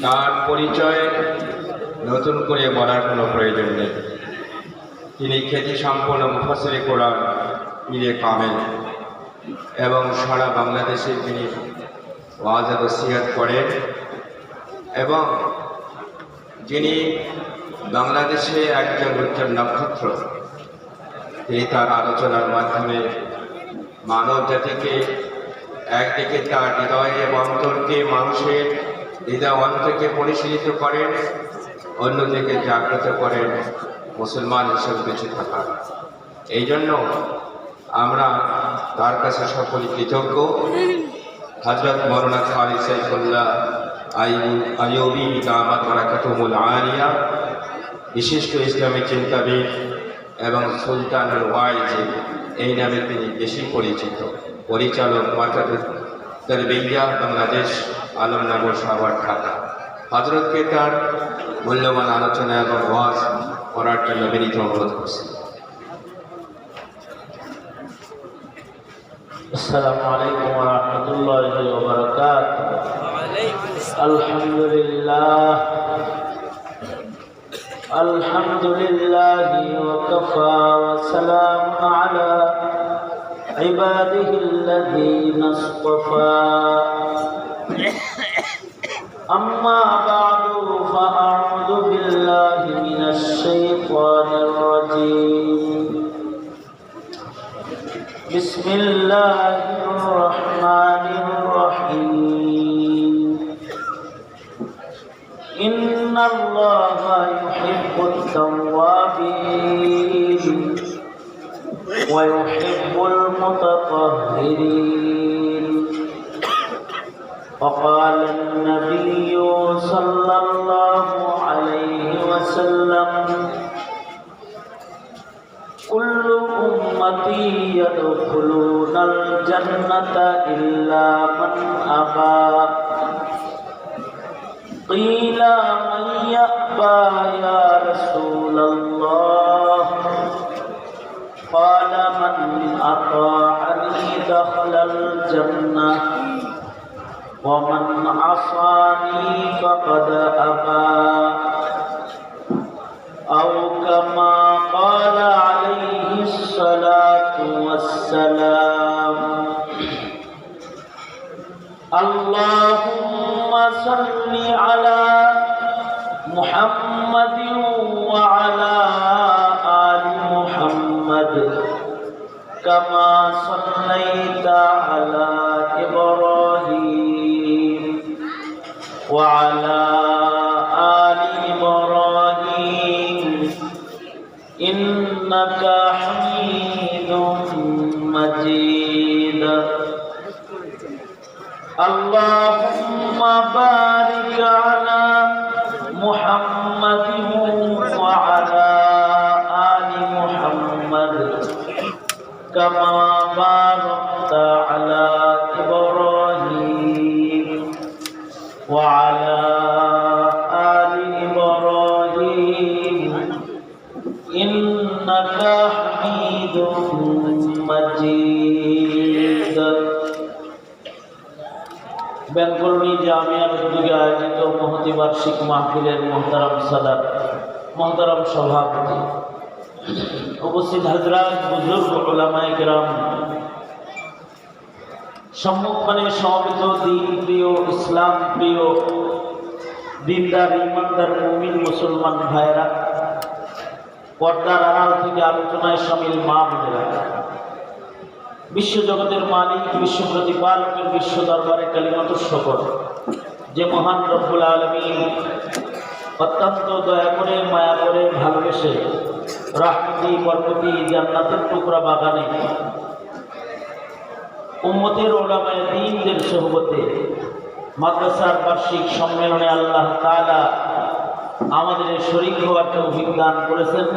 তার পরিচয় নতুন করে বলার কোনো প্রয়োজন নেই। তিনি খ্যাতি সম্পন্ন মুফাসসিরে কোরআন, পীরে কামেল এবং সারা বাংলাদেশে তিনি ওয়াজ ও নসিহত করেন এবং যিনি বাংলাদেশে একজন উজ্জ্বল নক্ষত্র। তিনি তার আলোচনার মাধ্যমে মানব জাতিকে একদিকে তার হৃদয় এবং অন্তরকে মানুষের হৃদয় অন্তরকে পরিশীলিত করেন, অন্যদিকে জাগ্রত করেন মুসলমান হিসেবে বেঁচে থাকার। এই জন্য আমরা তার কাছে সকলে কৃতজ্ঞ। হযরত মাওলানা খালিদ সাইফুল্লাহ আইয়ুবী দামাত বারাকাতুহুল আলিয়া বিশিষ্ট ইসলামী চিন্তাবিদ এবং সুলতানুল ওয়াইজ, এই নামে তিনি বেশি পরিচিত। পরিচালক মার্কাজুত তারবিয়া বাংলাদেশ, আলমনগর সাভার, ঢাকা। হযরতকে তার মূল্যবান আলোচনা এবং ওয়াজ করার জন্য বিনীত অনুরোধ করছি। আসসালামু আলাইকুম ওয়া রাহমাতুল্লাহি ওয়া বারাকাতুহু। আলহামদুলিল্লাহি ওয়া কাফা ওয়া সালামুন আলা ইবাদিহিল্লাযীনা ইসতাফা। আম্মা বা'দু ফাআউযু বিল্লাহি মিনাশ শাইতানির রাজীম। বিসমিল্লাহির রহমানির রহিম। ইন্নাল্লাহা ইউহিব্বুত তাওয়াবিন ওয়া ইউহিব্বুল মুতাতাহহিরিন। وقال النبي صلى الله عليه وسلم: كل أمتي يدخلون الجنة إلا من أبى. قيل: من يأبى يا رسول الله؟ قال: من أطاعني دخل الجنة ومن عصاني فقد أبى. أو كما قال عليه الصلاة والسلام. اللهم صل على محمد وعلى آل محمد كما صليت على إبراهيم وعلى آل إبراهيم إنك حميد مجيد. اللهم بارك على محمد وعلى آل محمد كما باركت على إبراهيم وعلى آل إبراهيم إنك حميد مجيد. বেঙ্গলি জামিয়ার উদ্যোগে আয়োজিত মহতি বার্ষিক মাহফিলের মোহতারাম সাদাত, মোহতারাম সভাপতি, উপস্থিত হযরত, বুজুর্গ, উলামায়ে কেরাম, সম্মুখপানে সমবেত দিন প্রিয়, ইসলাম প্রিয়, দিনদার, ইমানদার মুমিন মুসলমান ভাইরা, পর্দার আড়াল থেকে আলোচনায় শামিল মা বোনেরা, বিশ্বজগতের মালিক, বিশ্ব প্রতিপালকের বিশ্ব দরবারে কালিমাতুশ শুকর, যে মহান রব্বুল আলামিন অত্যন্ত দয়া করে, মায়া করে, ভালোবেসে রাহমতি বরকতি জান্নাতের টুকরা বাগানে উম্মতের উলামায়ে দ্বীনদের সোহবতে মাদ্রাসার বার্ষিক সম্মেলনে আল্লাহ তাআলা আমাদের শরীক হওয়ার তৌফিক দান করেছেন।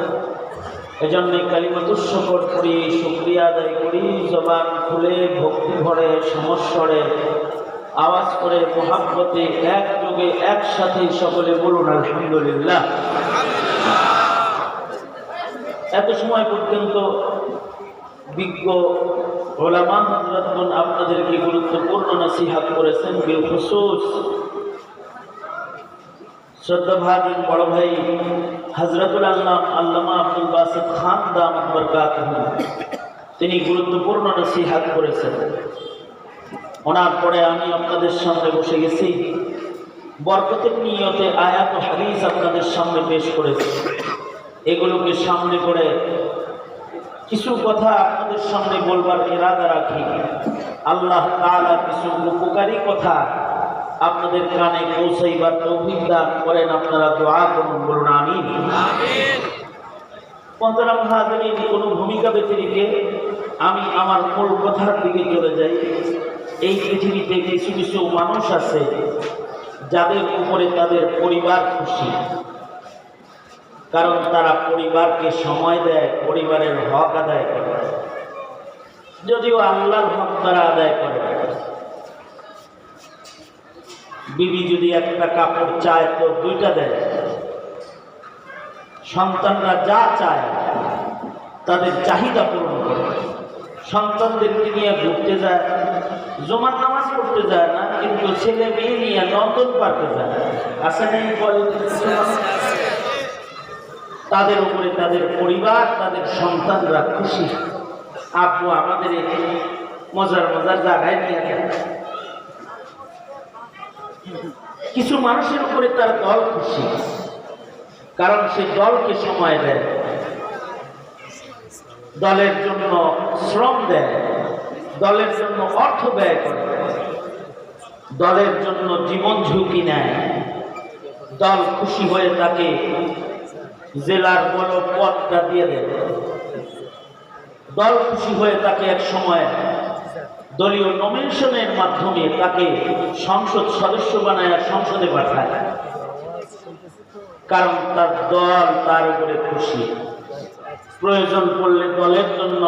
এজন্য কালিমাতুশ শুকর করি, শুকরিয়া আদায় করি, জবান খুলে ভক্তি ভরে সমস্বরে আওয়াজ করে মুহাব্বতে একযোগে একসাথে সকলে বলুন আলহামদুলিল্লাহ। এত সময় পর্যন্ত বিজ্ঞ উলামা হযরতগণ আপনাদেরকে গুরুত্বপূর্ণ নসিহত করেছেন। বিলখুসুস শ্রদ্ধাভাজন বড় ভাই হযরতুল আল্লাহ আল্লামা আব্দুল বাসিত খান দামাত বরকাতুহু তিনি গুরুত্বপূর্ণ নসিহত করেছেন। ওনার পরে আমি আপনাদের সামনে বসে গেছি, বরকতের নিয়তে আয়াত ও হাদিস আপনাদের সামনে পেশ করেছি। এগুলোকে সামনে করে কিছু কথা আপনাদের সামনে বলবার ইরাদা রাখি। আল্লাহ তাআলা কিছু উপকারী কথা আপনাদের কানে পৌঁছাইবার তৌফিক দান করেন। আপনারা দোয়া করুন, বলুন আমিন। মোহতারাম হাজিরিন, কোনো ভূমিকা ব্যতিরেকে আমি আমার মূল কথার দিকে চলে যাই। এই পৃথিবীতে কিছু কিছু মানুষ আছে যাদের উপরে তাদের পরিবার খুশি, কারণ তারা পরিবারকে সময় দেয়, পরিবারের হক আদায় করে, যদিও আল্লাহর হক তারা আদায় করে। বিবি যদি একটা কাপড় চায় তো দুইটা দেয়, সন্তানরা যা চায় তাদের চাহিদা পূরণ করে। সন্তানদেরকে নিয়ে ঘুরতে যায়, জুমার নামাজ পড়তে যায় না, কিন্তু ছেলে মেয়ে নিয়ে নতুন পার্কে যায়, আসে নেই বলে। তাদের উপরে তাদের পরিবার, তাদের সন্তানরা খুশি। আব্বু আমাদের মজার মজার জায়গায় নিয়ে যায়। কিছু মানুষের উপরে তার দল খুশি, কারণ সে দলকে সময় দেয়, দলের জন্য শ্রম দেয়, দলের জন্য অর্থ ব্যয় করে, দলের জন্য জীবন ঝুঁকি নেয়। দল খুশি হয়ে তাকে জেলার বড় পদটা দিয়ে দেয়। দল খুশি হয়ে তাকে এক সময় দলীয় নমিনেশনের মাধ্যমে তাকে সংসদ সদস্য বানায় সংসদে পাঠায়, কারণ তার দল তার উপরে খুশি। প্রয়োজন পড়লে দলের জন্য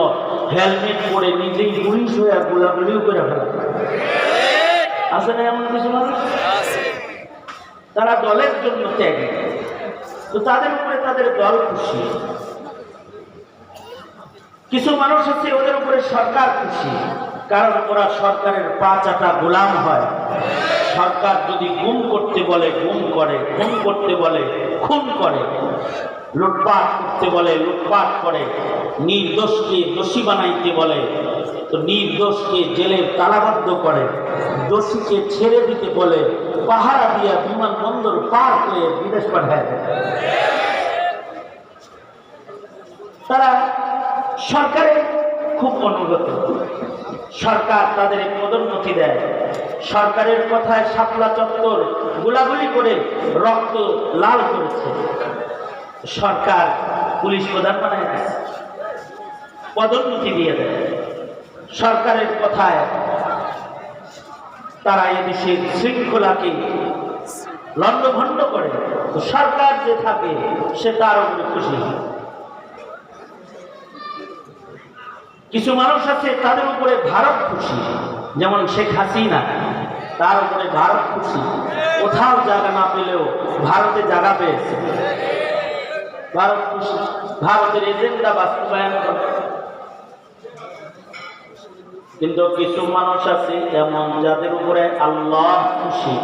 হেলমেট পরে নিজেই পুলিশ হয়ে গোলাগুলিও করে ফেলে। আছে না এমন কিছু মানুষ? তারা দলের জন্য ত্যাগী, তো তাদের উপরে তাদের দল খুশি। কিছু মানুষ আছে ওদের উপরে সরকার খুশি, কারণ ওরা সরকারের পা চাটা গোলাম হয়। সরকার যদি গুম করতে বলে গুম করে, খুন করতে বলে খুন করে, লুটপাট করতে বলে লুটপাট করে, নির্দোষকে দোষী বানাইতে বলে তো নির্দোষকে জেলে তালাবদ্ধ করে, দোষীকে ছেড়ে দিতে বলে পাহারা দিয়া বিমানবন্দর পার করে বিদেশ পাঠায়। তারা সরকারের খুব অনুগত, সরকার তাদের পদোন্নতি দেয়, সরকারের কথায় শাপলা চত্বর গোলাগুলি করে রক্ত লাল করেছে, সরকার পুলিশ প্রধান বানায় দিচ্ছে, পদোন্নতি দিয়ে দেয়। সরকারের কথায় তারা এদেশের শৃঙ্খলাকে লণ্ডভণ্ড করে, তো সরকার যে থাকে সে তার উপরে খুশি। কিছু মানুষ আছে তাদের উপরে ভারত খুশি, যেমন শেখ হাসিনা, তার উপরে ভারত খুশি। কোথাও জায়গা না পেলেও ভারতে জায়গা পেয়েছে, ভারত খুশি, ভারতের এজেন্ডা বাস্তবায়ন করে। কিন্তু কিছু মানুষ আছে এমন যাদের উপরে আল্লাহ খুশি,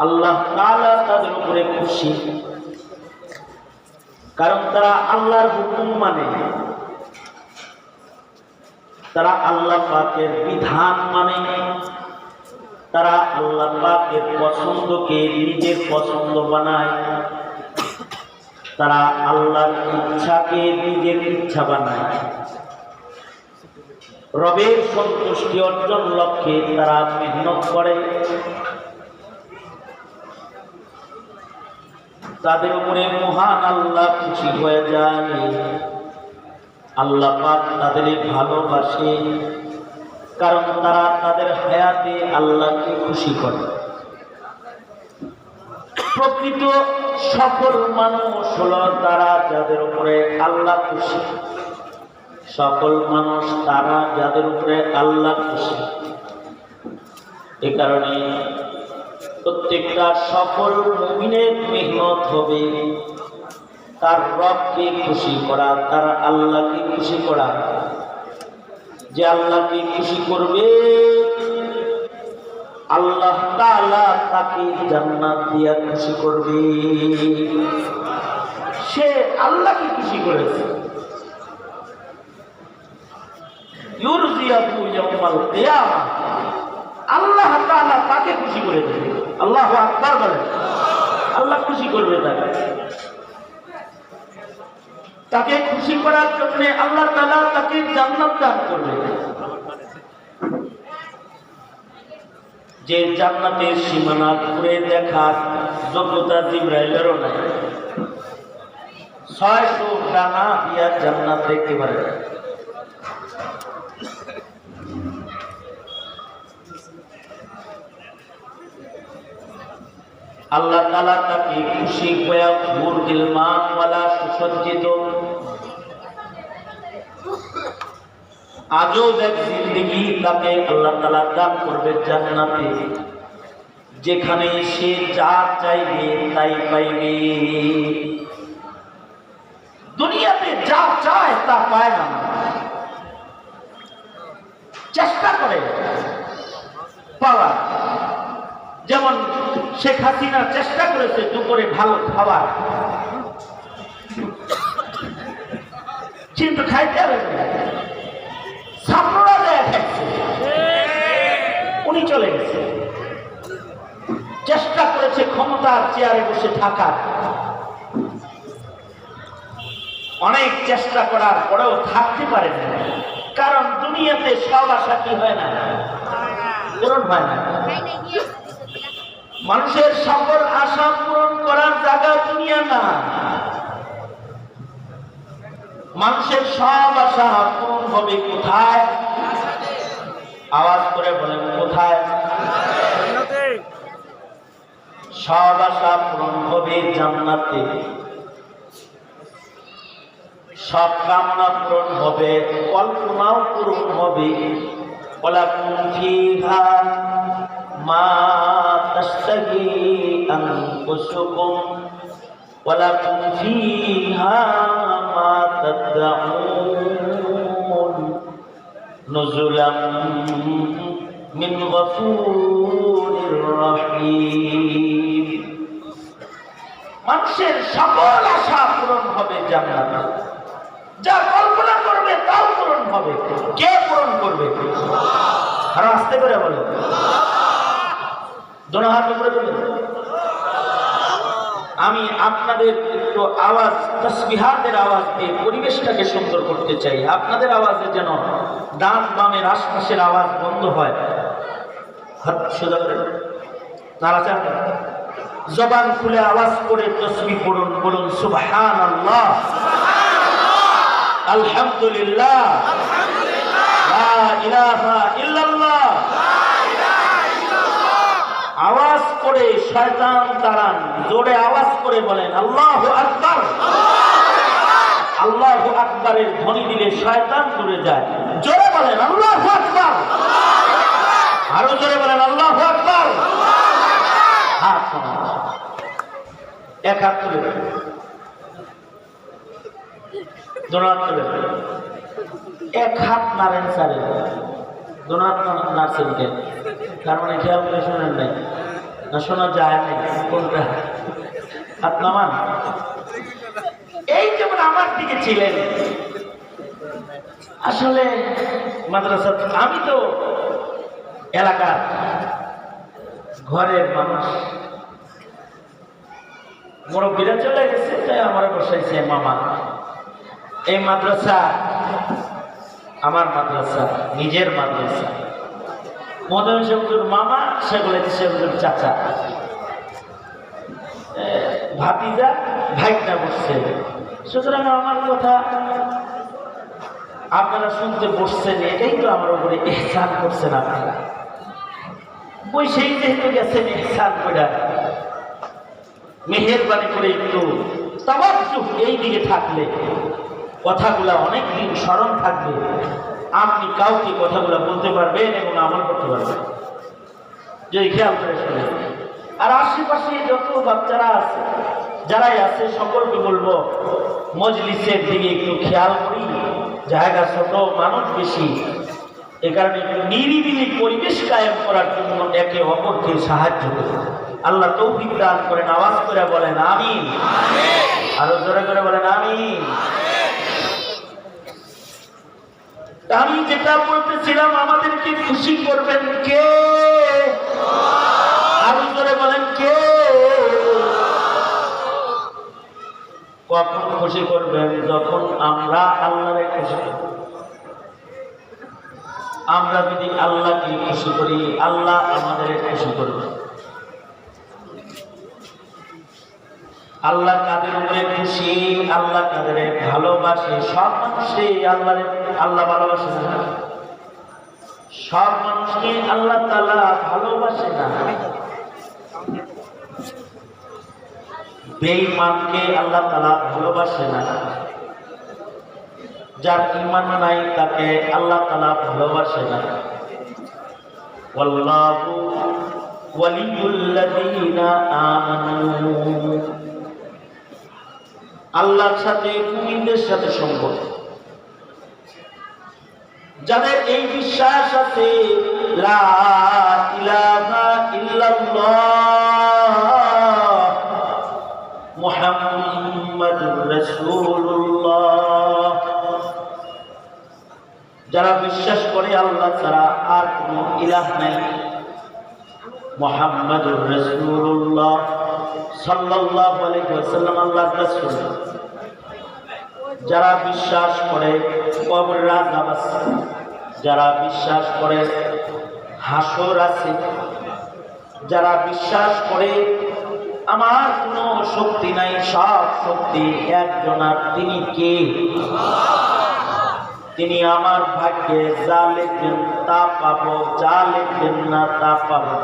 আল্লাহ তাআলা তাদের উপরে খুশি, কারণ তারা আল্লাহর হুকুম মানে, তারা আল্লাহ পাকের বিধান মানে, তারা আল্লাহ পাকের পছন্দকে নিজের পছন্দ বানায়, তারা আল্লাহর ইচ্ছাকে নিজের ইচ্ছা বানায়। রবের সন্তুষ্টি অর্জন লক্ষ্যে তারা মেহনত করে। তাদের উপরে মহান আল্লাহ খুশি হয়ে যায়, আল্লাহ পাক তাদের ভালোবাসে, কারণ তারা তাদের হায়াতে আল্লাহকে খুশি করে। প্রকৃত সফল মানুষ হল তারা যাদের উপরে আল্লাহ খুশি। সফল মানুষ তারা যাদের উপরে আল্লাহ খুশি। এ কারণে প্রত্যেকটা সফল মুমিনের মেহনত হবে তার রবকে খুশি করা, তার আল্লাহকে খুশি করা। যে আল্লাহকে খুশি করবে, আল্লাহ তাআলা তাকে জান্নাত দিয়া খুশি করবে। সে আল্লাহকে খুশি করেছে। ইউরজিয়াহু ইয়াউমাল কিয়ামাহ, আল্লাহ তাআলা তাকে খুশি করে দেবে। আল্লাহু আকবার বলেন। আল্লাহ খুশি করবে তাকে। তাকে খুশি করার জন্য আল্লাহ তাআলা তাকে জান্নাত দান করবে, যে জান্নাতের সীমানা ঘুরে দেখার যোগ্যতা জিবরাইলেরও নাই। 600 ডানা দিয়া জান্নাত দেখতে পারে। আল্লাহ তাআলা তাকে খুশি হয়ে মুরগিল মানওয়ালা সুসজ্জিত আজব এক জিন্দেগি তাকে আল্লাহ তাআলা দান করবে জান্নাতে, যেখানে সে যা চাইবে তাই পাইবে। দুনিয়াতে যা চায় তা পায় না, চেষ্টা করে পাওয়ার। যেমন শেখ হাসিনা চেষ্টা করেছে দুপুরে ভালো খাবার, কিন্তু খাইতে হবে না, ছাত্ররা দেয়া খাইছে, উনি চলে গেছে। চেষ্টা করেছে ক্ষমতার চেয়ারে বসে থাকার, অনেক চেষ্টা করার পরেও থাকতে পারেন না। কারণ দুনিয়াতে সব আশা কি হয় না, পূরণ হয় না। মানুষের সকল আশা পূরণ করার জায়গা দুনিয়া না। মানুষের সব আশা পূরণ হবে কোথায়? আওয়াজ করে বলেন কোথায়? সব আশা পূরণ হবে জান্নাতে, সব কামনা পূরণ হবে, কল্পনাও পূরণ হবে। ওয়ালাকুম ফিহা মা তাশতাহি আনফুসুকুম ওয়ালাকুম ফিহা মা তাদউন নুজুলাম মিন গফুরির রহিম। মানুষের সকল আশা পূরণ হবে জান্নাতে, যা কল্পনা করবে তাও পূরণ হবে। কে পূরণ করবে? আর আস্তে করে বলে, দোনো হাত উপরে তুলে। আমি আপনাদের একটু আওয়াজ, তাসবিহাতের আওয়াজ দিয়ে পরিবেশটাকে সুন্দর করতে চাই। আপনাদের আওয়াজে যেন ডান বামের আশপাশের আওয়াজ বন্ধ হয়। হাত সোজা করে নাড়াচাড়া, জবান খুলে আওয়াজ করে তাসবিহ পড়ুন। বলুন সুবহানাল্লাহ, আলহামদুলিল্লাহ, লা ইলাহা ইল্লাল্লাহ। আওয়াজ করে শয়তান তাড়ান। জোরে আওয়াজ করে বলেন আল্লাহু আকবার। আল্লাহু আকবারের ধ্বনি দিলে শয়তান দূরে যায়। জোরে বলেন আল্লাহু আকবার। আরো জোরে বলেন আল্লাহু আকবার। হাত নাড়ান, এক হাত তুলে, দোনো হাত তুলে, এক হাত নাড়েন সারে, দোনো হাত নাড়ছেন কেন? তার মানে খেয়াল করে শোনেন নাই না, শোনা যায় নাই কোনটা? হাত নামান। এই যেমন আমার দিকে ছিলেন, আসলে মাদ্রাসা, আমি তো এলাকার ঘরের মানুষ, মুরব্বীরা চলে গেছে, তাই আমার বসাইছে মামা। এই মাদ্রাসা আমার মাদ্রাসা, নিজের মাদ্রাসা। মদন হুজুর মামা, সেগুলো হুজুর চাচা, ভাতিজা, ভাইটা বসছে। সুতরাং আমার কথা আপনারা শুনতে বসছেন, এটাই তো আমার উপরে ইহসান করছেন আপনারা। ওই সেই যেহেতু গেছেন ইহসান করে, মেহেরবানি করে একটু তাওয়াজ্জুহ এই দিকে থাকলে কথাগুলা অনেক দিন স্মরণ থাকবে। আপনি কাউকে কথাগুলো বলতে পারবেন এবং আমল করতে পারবেন, যদি খেয়াল করে শুনে। আর আশেপাশে যত বাচ্চারা আছে, যারাই আছে, সকলকে বলবো মজলিসের দিকে একটু খেয়াল করি। জায়গা ছোট, মানুষ বেশি, এ কারণে নিরিবিলি পরিবেশ কায়েম করার জন্য একে অপরকে সাহায্য করে আল্লাহ তৌফিক দান করেন। আওয়াজ করে বলেন আমিন। আরো জোরে করে বলেন আমিন। আমি যেটা বলতেছিলাম, আমাদেরকে খুশি করবেন কে? আরো জোরে বলেন কে? কখন খুশি করবেন? যখন আমরা আল্লাহরে খুশি করব। আমরা যদি আল্লাহকে খুশি করি, আল্লাহ আমাদের খুশি করবে। আল্লাহ কাদের উপরে খুশি, আল্লাহ কাদের ভালোবাসে? সব মানুষকে আল্লাহ ভালোবাসে না। সব মানুষকে আল্লাহ তাআলা ভালোবাসে না। বেঈমানকে আল্লাহ তাআলা ভালোবাসে না। যার ঈমান নাই তাকে আল্লাহ তাআলা ভালোবাসে না। ওয়াল্লাহু ওয়ালিয়ুল লাযীনা আমানু। আল্লাহর সাথে মুমিনদের সাথে সম্পর্ক, যাদের এই বিশ্বাস আছে লা ইলাহা ইল্লাল্লাহ মুহাম্মাদুর রাসূলুল্লাহ, যারা বিশ্বাস করে আল্লাহ ছাড়া আর কোন ইলাহ নাই, মুহাম্মাদুর রাসূলুল্লাহ সাল্লাল্লাহু আলাইহি ওয়াসাল্লাম আল্লাহর রাসূল, যারা বিশ্বাস করে কবরের আযাব আছে, যারা বিশ্বাস করে হাসর আছে, যারা বিশ্বাস করে আমার কোনো শক্তি নাই, সব শক্তি একজনার, তিনি কে? তিনি আমার ভাগ্যে যা লিখবেন তা পাবো, যা লিখবেন না তা পাবো।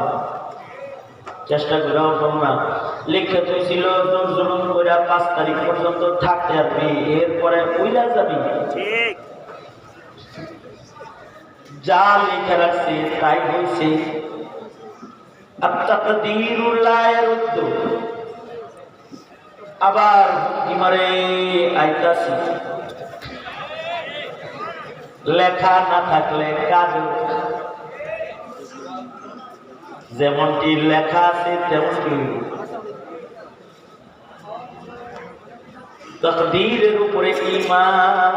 চেষ্টা করেও কম না, লিখে তুই ছিল জুলুম করে 5 তারিখ পর্যন্ত থাকতে পারবি, এরপরে উইলা যাবি। যা লিখে রাখছে তাই হয়েছে। আবার মারে আইতাছি, লেখা না থাকলে কাজ, যেমনটি লেখা আছে তেমনটি তকদীরের উপরে ঈমান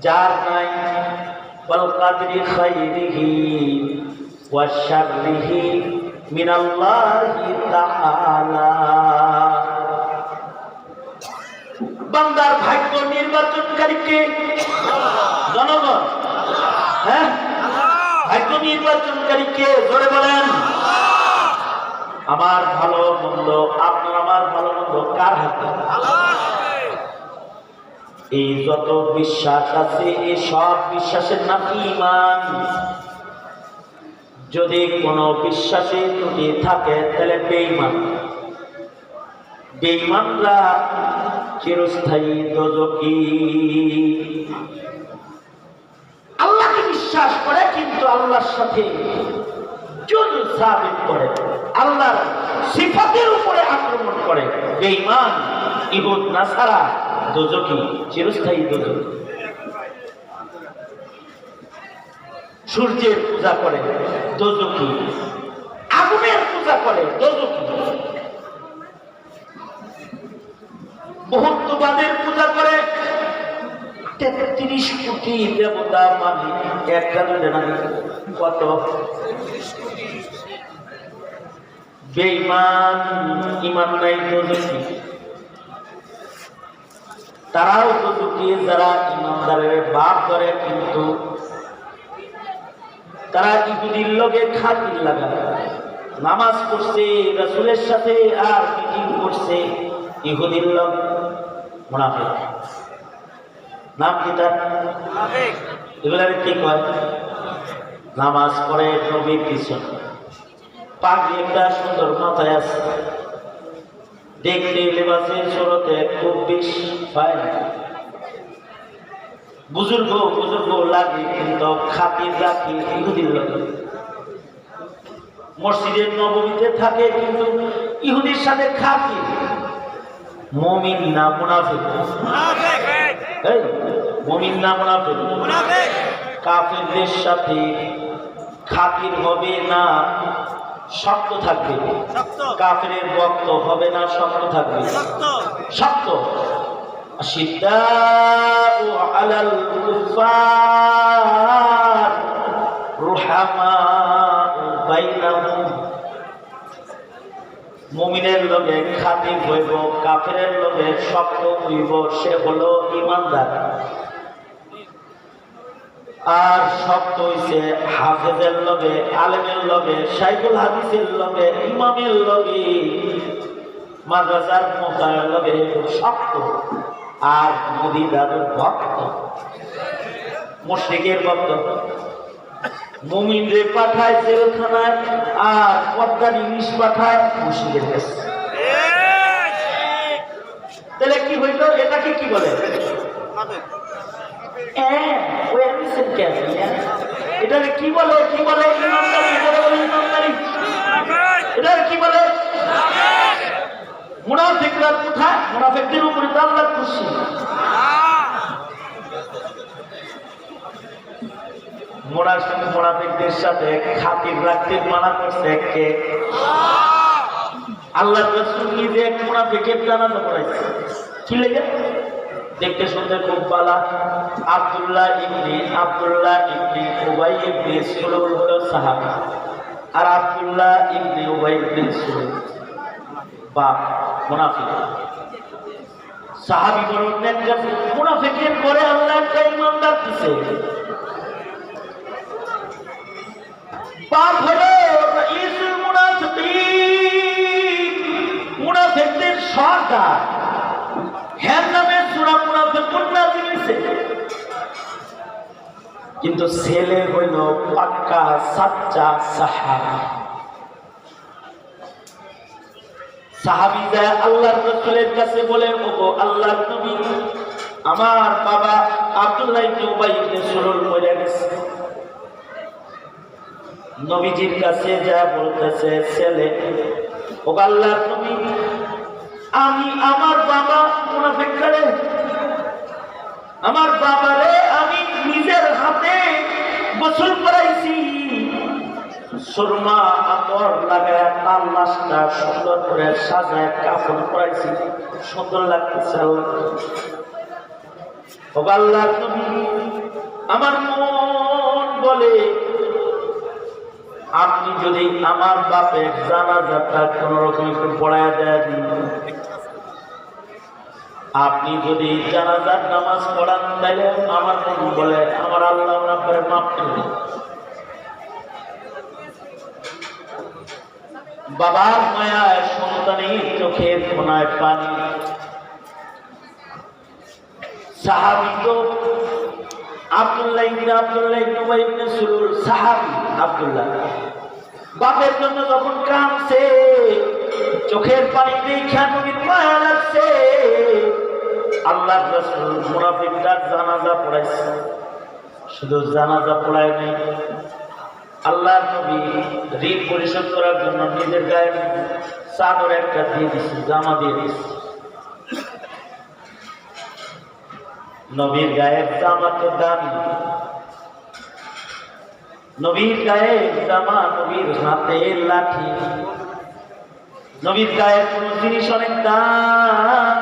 যার নাই, ওয়াল কাদরি খাইরিহি ওয়া শাররিহি মিনাল্লাহি তাআলা। বান্দার ভাগ্য নির্বাচনকারী কে? জনগণ। হ্যাঁ, ভাগ্য নির্বাচনকারী কে? জোরে বলেন। আমার ভালো মন্দ, আপনার আমার ভালো মন্দ কার হাতে? এই যত বিশ্বাস আছে, এই সব বিশ্বাসের নাম ঈমান। যদি কোনো বিশ্বাসে ত্রুটি থাকে তাহলে বেঈমান। বেঈমানরা চিরস্থায়ী দোজখী। আল্লাহকে বিশ্বাস করে কিন্তু আল্লাহর সাথে জুজ সাবিত করে, আল্লাহর সিফাতের উপরে আক্রমণ করে, বেঈমান, ইহুদ নাসারা দোজখী, চিরস্থায়ী দোজখী। সূর্যের পূজা করে দোজখী, আগুনের পূজা করে দোজখী, বহুত্ববাদের পূজা করে 33 কোটি দেবতা মানে একটা দুটো না, কত? বেঈমান, ঈমান নাই, দোজখী। তারাও দোজখী যারা ঈমানদারের বাপ করে, কিন্তু তারা ইহুদির লগে খাতির লাগায়, নামাজ পড়ছে রাসূলের সাথে আর মিটিং করছে ইহুদির লোক, মুনাফিক। নাম কি তার? এগুলার কি কয়? নামাজ পড়ে নবীর পিছন, পাগড়ি একটা সুন্দর মাথায় আছে, দেখতে লেবাসের সুরতে খুব বেশ ফাইন, বুজুর্গ লাগে, কিন্তু খাতির রাখি ইহুদির লোক। মসজিদের নববীতে থাকে কিন্তু ইহুদির সাথে খাতির। মুমিন না মুনাফিক? এই মুমিন না মুনাফিক? কাফেরদের সাথে খাতির হবে না শক্ত থাকবে, কাফেরের বক্ত হবে না শক্ত থাকবে, শক্ত। আশিদ্দাউ আলাল কুফার রুহামাউ বাইনাহুম। মুমিনের লগে খাতির হইব, কাফেরের লগে শক্ত হইব, সে হলো ঈমানদার। আর শক্ত হইছে হাফেজের লগে, আলেমের লগে, শাইখুল হাদিসের লগে, ইমামের লগে, মাদ্রাসার মুফতির লগে শক্ত। আর নবী দাদুর ভক্ত, মুশরিকের ভক্ত। মুমিনরে পাঠায় জেলখানায়, আর পদ্মার ইলিশ পাঠায় মুশরিকের কাছে। তাহলে কি হইল? এটাকে কি বলে? এটাকে কি বলে? কি বলে? ইমানদারি। ইমানদারি এটাকে কি বলে? মুনাফিকরা কোথায়? মুনাফিকদের উপরে তো আল্লাহর খুশি। মুনাফিকদের সাথে খাতির রাখতে মানা করছে কে? আল্লাহর রাসূল নিজে এক মুনাফিকের জানাজা পড়াইছে। কি লেগে? দেখতে শুনতে খুব ভালো। আব্দুল্লাহ ইবনে উবাই ইবনে সুলুল হলো সাহাবী, আর আব্দুল্লাহ ইবনে উবাই ইবনে সুলুল বাপ মুনাফিক। সাহাবী বড় নেককার। মুনাফিকের পরে আল্লাহ একটা ঈমানদার দিয়েছে। বাপ হলো রাইসুল মুনাফিকিন, মুনাফিকদের সরদার। হ্যাঁ নামে সূরা মুনাফিকুন নাযিল হইছে, কিন্তু ছেলে হইল পাক্কা সাচ্চা সাহাবী। সাহাবী যায় আল্লাহর রাসূলের কাছে বলে, ওগো আল্লাহর নবী, আমার বাবা আব্দুল্লাহ ইবনে উবাই ইবনে সুলুল মরে গেছে। নবীজির কাছে যা বলতেছে ছেলে, ওগো আল্লাহর নবী, আমি আমার বাবা মুনাফিক করে, আমার বাবারে আমি নিজের হাতে গোসল করাইছি, সুরমা আতর লাগায় তার লাশটা সুন্দর করে সাজায় কাফন করাইছি, সুন্দর লাগতেছে। আল্লাহর নবী, আমার মন বলে আপনি যদি আমার বাপের জানাজাটা কোন রকম একটু পড়ায় দেয়, আপনি যদি জানাজার নামাজ পড়ান, তাহলে আমার মন বলে আমার আল্লাহ আপনার মাফ করবে। বাবার মায়ায় সন্তানের চোখের কোনায় পানি। সাহাবী তো আব্দুল্লাহ ইবনে উবাই ইবনে সুলুল সাহাবী। আব্দুল্লাহ বাপের জন্য যখন কাঁদছে, চোখের পানি দেখা নবীর মায়া লাগছে, আল্লাহর রাসূল মুনাফিকদের জানাজা পড়াইছে। শুধু জানাজা পড়ায় নাই, আল্লাহর নবী ঋণ পরিশোধ করার জন্য নিজের গায়ে চাদর একটা দিয়ে দিচ্ছে, জামা দিয়ে দিচ্ছে। নবীর গায়ের জামা তো দামি, নবীর গায়ের জামা, নবীর হাতে লাঠি, নবীর গায়ের কোন জিনিস অনেক দাম।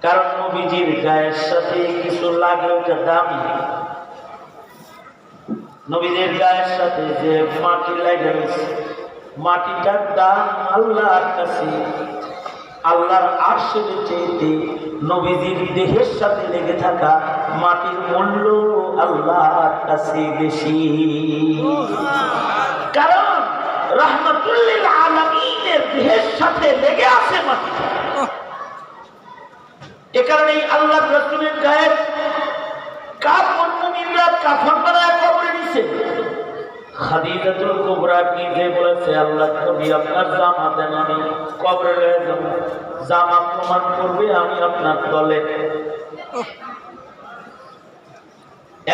কারণ নবীজির গায়ের সাথে কিছু লাগে ওটা দামি। নবীদের গায়ের সাথে যে মাটি লাগে রয়েছে, মাটিটার দাম আল্লাহর কাছে, আল্লাহর আরশের চাইতে নবীজির দেহের সাথে লেগে থাকা মাটির মূল্য আল্লাহর কাছে বেশি। কারণ রাহমাতুল লিল আলামিনের দেহের সাথে লেগে আছে মাটিটা। এ কারণেই আল্লাহর রাসূলের গায়ের কাফন মুমিনরা কাফন বানায় কবরে দিয়েছে। খাদিজাতুল কুবরা নিজে বলেছে, আল্লাহ নবী আপনার জামা দেন, আমি কবরে লয়ে যাব, জামা প্রমাণ করবে আমি আপনার দলে।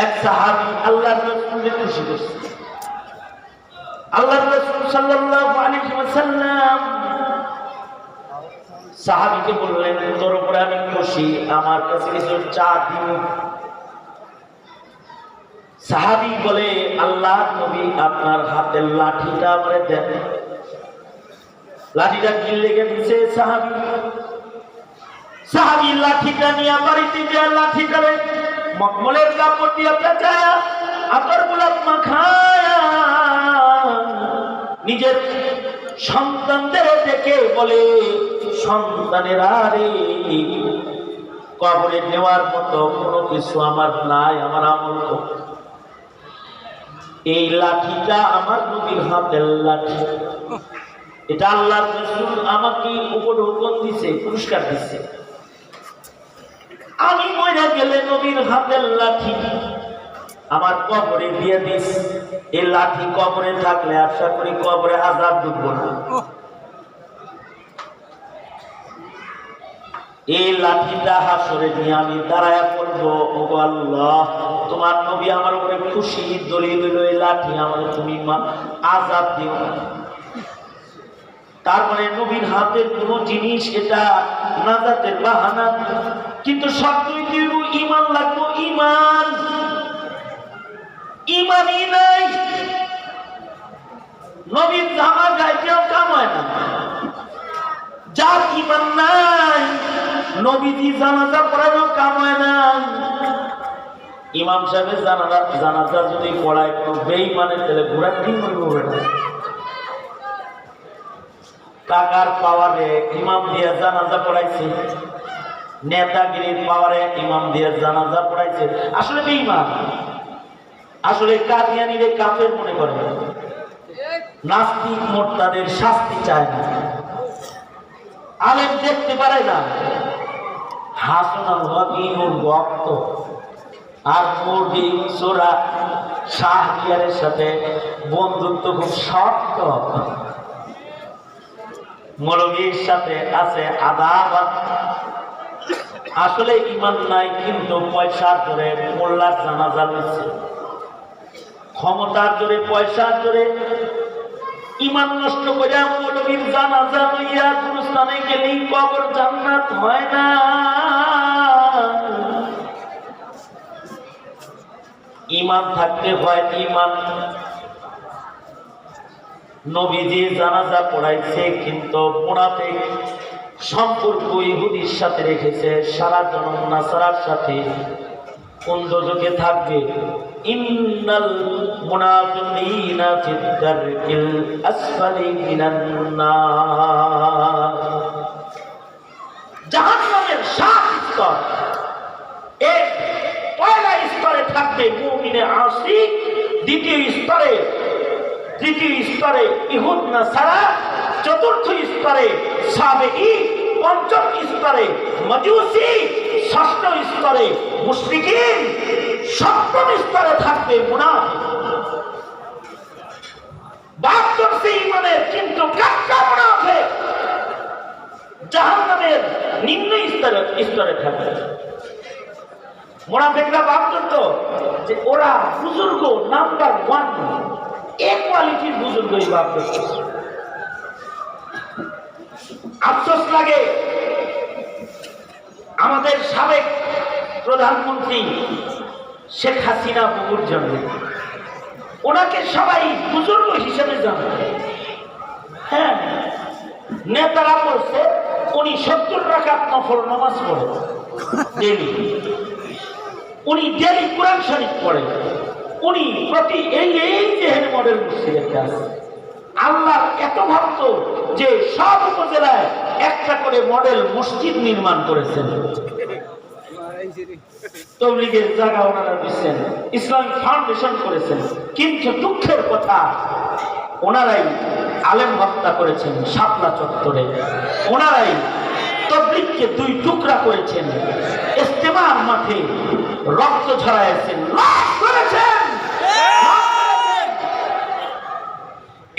এক সাহাবী আল্লাহর রাসূলকে খুশি করছে। আল্লাহর রাসূল সাল্লাল্লাহু আলাইহি ওয়াসাল্লাম সাহাবীকে বললেন, তোর উপরে আমি খুশি, আমার কাছে কিছু চা দিন। সাহাবী বলে, আল্লাহ নবী আপনার হাতের লাঠিটা আমারে দেন। লাঠিটা কি লেগে দিছে সাহাবী লাঠিটা নিয়ে বাড়িতে যায়, লাঠিটারে মখমলের কাপড় দিয়ে পেঁচায়া আতর গোলাপ মাখায়া নিজের সন্তানদের দেখে বলে, সন্তানেরা রে, কবরে নেওয়ার মতো কোনো কিছু আমার নাই, আমার আমল তো এই লাঠিটা আমার নবীর হাতের লাঠি। এটা আল্লাহর রাসূল আমাকে উপর হুকুম দিছে, পুরস্কার দিছে। আমি মরে গেলে নবীর হাতের লাঠি আমার কবরে দিয়ে দিস। এই লাঠি কবরে থাকলে আশা করি কবরে আযাব ঢুকবো না। এই লাঠিটা হাসরে নিয়ে আমি দাঁড়ায়া পড়বো, ওগো আল্লাহ তোমার নবী আমার উপরে খুশি, দলিল হইল এই লাঠি আমার তুমি আযাব দিও না। তারপরে নবীর হাতের কোন জিনিস এটা নাজাতের বাহানা, কিন্তু শর্তই দিব ঈমান লাগবে। ঈমানই নাই, নবীর জামা গাইতেও কাম হয় না। যার ঈমান নাই নবীজি জানাজা পড়ানো কাম হয় না। ইমাম সাহেবের জানাজা যদি পড়ায় কোনো বেঈমানের তাহলে ঘোড়ার ডিম হইবে না। টাকার পাওয়ারে ইমাম দিয়ে জানাজা পড়াইছে, নেতাগিরির পাওয়ারে ইমাম দিয়ে জানাজা পড়াইছে, আসলে বেঈমান। আসলে কাদিয়ানীরে কাফের মনে করে, নাস্তিক মোরতাদের শাস্তি চায় না, আলেম দেখতে পারে না। হাসান আল-হকিমুর ভক্ত আর মুরগি সোরা শাহরিয়ারের সাথে বন্ধুত্ব খুব শক্ত, মৌলবীর সাথে আছে আদাবাত। আসলে ঈমান নাই, কিন্তু পয়সার জোরে মোল্লার জানাজা লইছে, ক্ষমতার জোরে পয়সার জোরে ঈমান নষ্ট করে মৌলবীর জানাজা লইয়া গুরুস্থানে গেলেই কবর জান্নাত হয় না। ঈমান থাকতে হয়, ঈমান। নবীজি জানাজা পড়াইছে, কিন্তু মুনাফিক সম্পর্ক ইহুদির সাথে রেখেছে, সারা জনম নাসারার সাথে। কোন দোজখে থাকবে? ইন্নাল মুনাফিকিনা ফিদ দারকিল আসফালি মিনান নার। জাহান্নামের 7 স্তর, এর পয়লা স্তরে থাকবে মুমিনে আসি, দ্বিতীয় স্তরে ইহুদ নাসারা, চতুর্থ স্তরে সাবেঈ, পঞ্চম স্তরে মাজুসি, ষষ্ঠ স্তরে মুশরিকিন, সপ্তম স্তরে থাকবে মুনাফিক। 72 ঈমানের, কিন্তু কাঁচা মুনাফিক জাহান্নামের নিম্ন স্তরে থাকবে। মুনাফিকরা ভাবতো যে ওরা বুজুর্গ নাম্বার 1, এ কোয়ালিটির বুজুর্গই ভাবতো। আফসোস লাগে আমাদের সাবেক প্রধানমন্ত্রী শেখ হাসিনা বাবুর জন্য। ওনাকে সবাই বুজুর্গ হিসেবে জানে। হ্যাঁ, নেতারা বলছে উনি 70 রাকাত নফল নামাজ পড়ে ডেইলি, উনি ডেইলি কোরআন শরীফ পড়ে, উনি প্রতি এই যে মডেল মসজিদ একটা আছে। আল্লাহ এত ভক্ত যে সব উপজেলায় একটা করে মডেল মসজিদ নির্মাণ করেছেন। তবলিগের জায়গা ওনারা দিচ্ছেন, ইসলামিক ফাউন্ডেশন করেছেন, কিন্তু দুঃখের কথা ওনারাই আলেম হত্যা করেছেন শাপলা চত্বরে, ওনারাই তবলিগকে 2 টুকরা করেছেন, ইজতেমার মাঠে রক্ত ঝরাইছেন, লাশ করেছেন।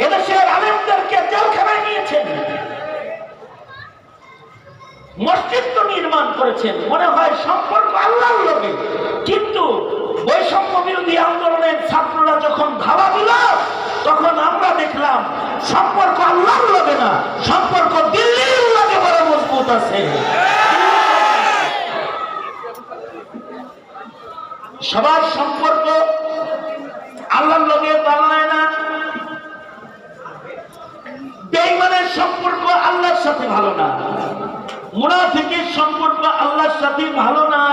এদেশের আলেমদেরকে জেলখানায় নিয়েছেন, মসজিদ তো নির্মাণ করেছেন, মনে হয় সম্পর্ক আল্লাহর লগে। কিন্তু বৈষম্য বিরোধী আন্দোলনের ছাত্ররা যখন ধাওয়া দিল, তখন আমরা দেখলাম সম্পর্ক আল্লাহর লগে না, সম্পর্ক দিল্লির লগে বড় মজবুত আছে। সবার সম্পর্ক বেঈমানের সম্পর্ক আল্লাহর সাথে ভালো না, মুনাফিকের সম্পর্ক আল্লাহর সাথে ভালো না।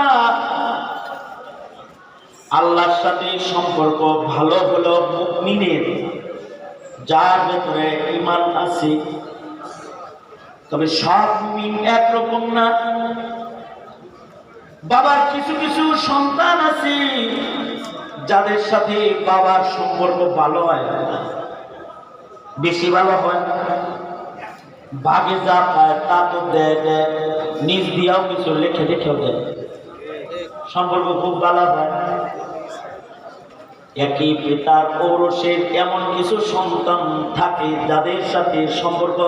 আল্লাহর সাথে সম্পর্ক ভালো হলো মুমিনের, যার ভেতরে ঈমান আছে। তবে সব মুমিন একরকম না। বাবার কিছু কিছু সন্তান আছে যাদের সাথে বাবার সম্পর্ক ভালো হয়, বেশি ভালো হয়। ভাগে যা পায় তা তো দেয়, নিজ দিয়াও কিছু লেখে রেখেও দেয়, সম্পর্ক খুব ভালো হয়। একই পিতার ঔরসের এমন কিছু সন্তান থাকে যাদের সাথে সম্পর্ক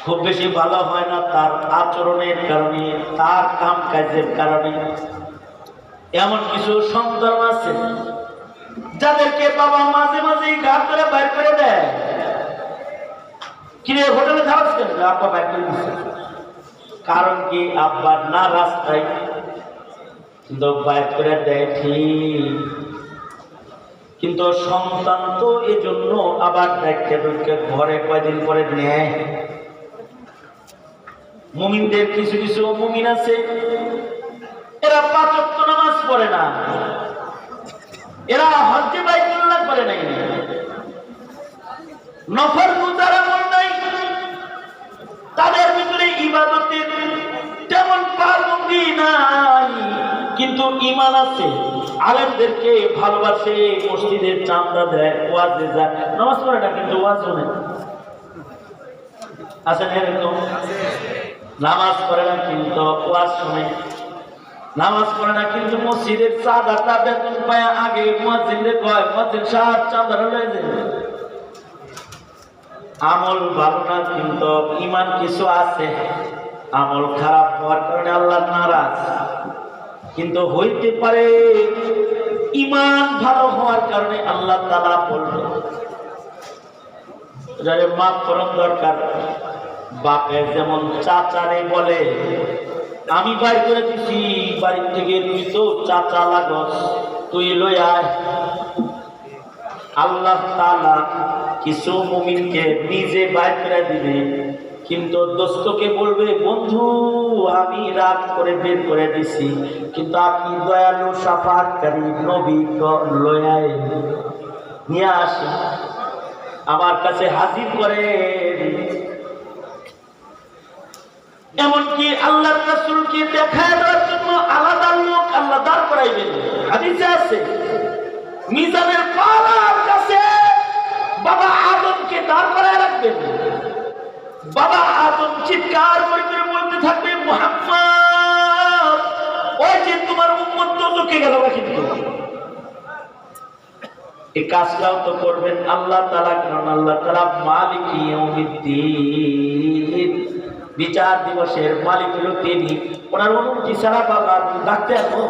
খুব বেশি ভালো হয় না, তার আচরণের কারণে, তার কাম কাজের কারণে। এমন কিছু সন্তান আছে যাদেরকে বাবা মাঝে মাঝে ঘাট করে বাইর করে দেয়। কিরে হোটেলে খাওয়াস কেন? আব্বা বাইর করে দিচ্ছে। কারণ কি? আব্বার না রাস্তায়, কিন্তু বাইর করে দেয় ঠিক। কিন্তু সন্তান তো এজন্য আবার দেখতে দেখতে ঘরে কয়দিন পরে নেয়। মুমিনদের কিছু কিছু মুমিন আছে, এরা 5 ওয়াক্ত নামাজ পড়ে না, এরা হজ্জে বাইতুল্লাহ করে নাই, নফল রোজার আমল নাই, তাদের ভিতরে ইবাদতের তেমন পারবন্দি নাই, কিন্তু ঈমান আছে। আলেমদেরকে ভালোবাসে, মসজিদের চাঁদা দেয়, ওয়াজে যায়, নামাজ পড়ে না কিন্তু ওয়াজ শুনে। আছেন এরকম? নামাজ পড়ে না কিন্তু ওয়াজ শুনে, নামাজ পড়ে না কিন্তু মসজিদের চাঁদাটা বেতন পায় আগে মুয়াজ্জিনদের কয়, মুয়াজ্জিন সাহেব চাঁদাটা লয়ে যান। আমল ভালো না কিন্তু ঈমান কিছু আছে। আমল খারাপ হওয়ার কারণে আল্লাহ নারাজ, কিন্তু হইতে পারে ঈমান ভালো হওয়ার কারণে আল্লাহ তাআলা বলবে যারে মাফ করার দরকার। বাপের যেমন চাচারে বলে, আমি বাড়ি করে দিছি বাড়ি থেকে, তুই তো চাচা লাগস, তুই লই আয়। আল্লাহ তাআলা কিছু মুমিনকে নিজে বাইর করে দিবে, কিন্তু দোস্তকে বলবে, বন্ধু আমি রাগ করে বের করে দিছি, কিন্তু আপনি দয়ালু শাফাআতকারী নবী লই আয়, নিয়ে আসেন, আমার কাছে হাজির করেন। এমনকি আল্লাহর রাসূলকে দেখায় দেওয়ার জন্য আলাদা লোক আল্লাহ দাঁড় করাইবেন। হাদিসে আছে, মিজানের পালার কাছে বাবা আদমকে দাঁড় করায় রাখবেন। বাবা আদম চিৎকার করে করে বলতে থাকবে, মুহাম্মদ, ওই যে তোমার উম্মত তো ঢুকে গেল না। কিন্তু এই কাজটাও তো করবেন আল্লাহ তাআলা, কারণ আল্লাহ তাআলা মালিক ইয়াউমিদ্দিন, বিচার দিবসের মালিক হলো তিনি। ওনার অনুমতি ছাড়া বাবা ডাকতে আসবো?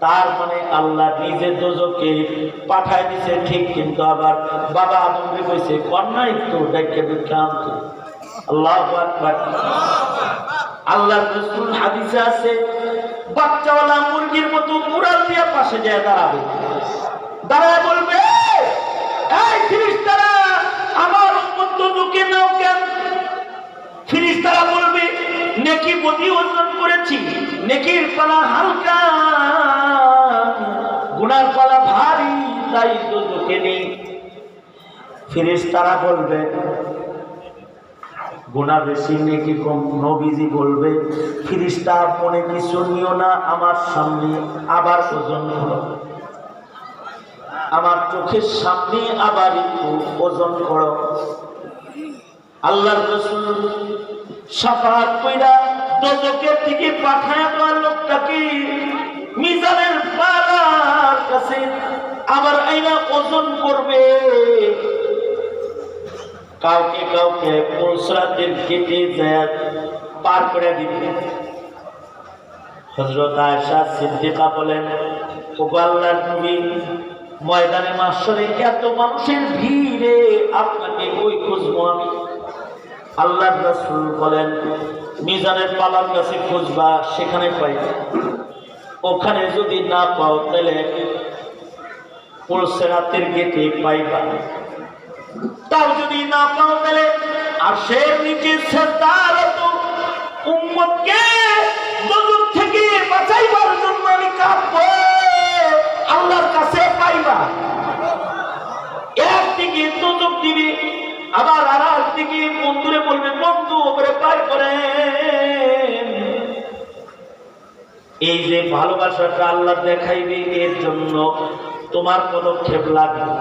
তার মানে আল্লাহ নিজে দোজখে পাঠায় দিছে ঠিক, কিন্তু আবার বাবা আদমকে কইছে কন্যা একটু ডাকে বিক্রান্ত। আল্লাহু আকবার। আল্লাহর রাসূল হাদিসে আছে, বাচ্চাওয়ালা মুরগির মতো মুরাল দিয়ে পাশে যায় দাঁড়াবে, দাঁড়ায় বলবে, এই ফেরেশতারা আমার উম্মত দোজখে নাও কেন? ফেরেশতারা বলবে, নেকি বদি অর্জন করেছি, নেকির পালা হালকা, গুনার পালা ভারী, তাই দোজখে নেই। ফেরেশতারা বলবে, গুনাহ বেশি নেকি কম? নবীজি বলবে, ফেরেশতা মনে কিছু নিও না, আমার সামনে আবার ওজন করো, আমার চোখের সামনে আবার একটু ওজন করো। আল্লাহর রাসূল শাফাআত কইরা দোজখের দিকে পাঠায় দেওয়ার লোকটাকে মিজানের পালার কাছে আবার আইনা ওজন করবে। কাউকে কাউকে পুলসরাতের কেটে যায় পার করে দিবে। হযরত আয়েশা সিদ্দিকা বলেন, ওগো আল্লাহর নবী, ময়দানে মাহশরে এত মানুষের ভিড়ে আপনাকে কই খুঁজবো আমি? আল্লাহর রাসূল বলেন, মিজানের পালার কাছে খুঁজবা, সেখানে পাইবে। ওখানে যদি না পাও তাহলে পুলসরাতের গেটে পাইবা। তাও যদি না পাও তাহলে আরশের নিচে সিজদারত উম্মতকে দুজক থেকে বাঁচাইবার জন্য আমি কাঁদবো, আল্লাহর কাছে পাইবা। একদিকে দুজক দিবি, আবার আর একদিকে বন্ধুরে বলবে বন্ধু ওপরে পার করেন। এই যে ভালোবাসাটা আল্লাহ দেখাইবে, এর জন্য তোমার পদক্ষেপ লাগবে।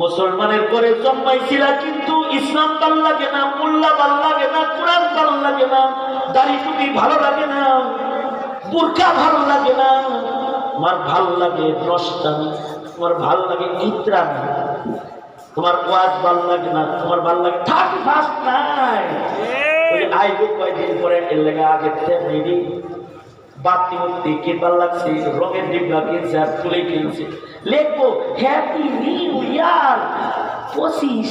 মুসলমানের করে জন্মাইছিলা, কিন্তু ইসলাম ভাল লাগে না, মোল্লা ভাল লাগে না, কোরআন ভাল লাগে না, দাড়ি টুপি ভালো লাগে না, বুরকা ভালো লাগে না, তোমার ভাল লাগে নষ্টামি, তোমার ভাল লাগে ইত্রামি, তোমার ওয়াজ ভাল লাগে না, তোমার ভাল লাগে 31 নাই আইব কয়দিন পরে এর লেগে আগে মেডি বাতি মুক্তি কিনবার লাগছে, রঙের ডিব্বা কিনছে আর তুলে কিনছে, লিখবো হ্যাপি নিউ ইয়ার 25।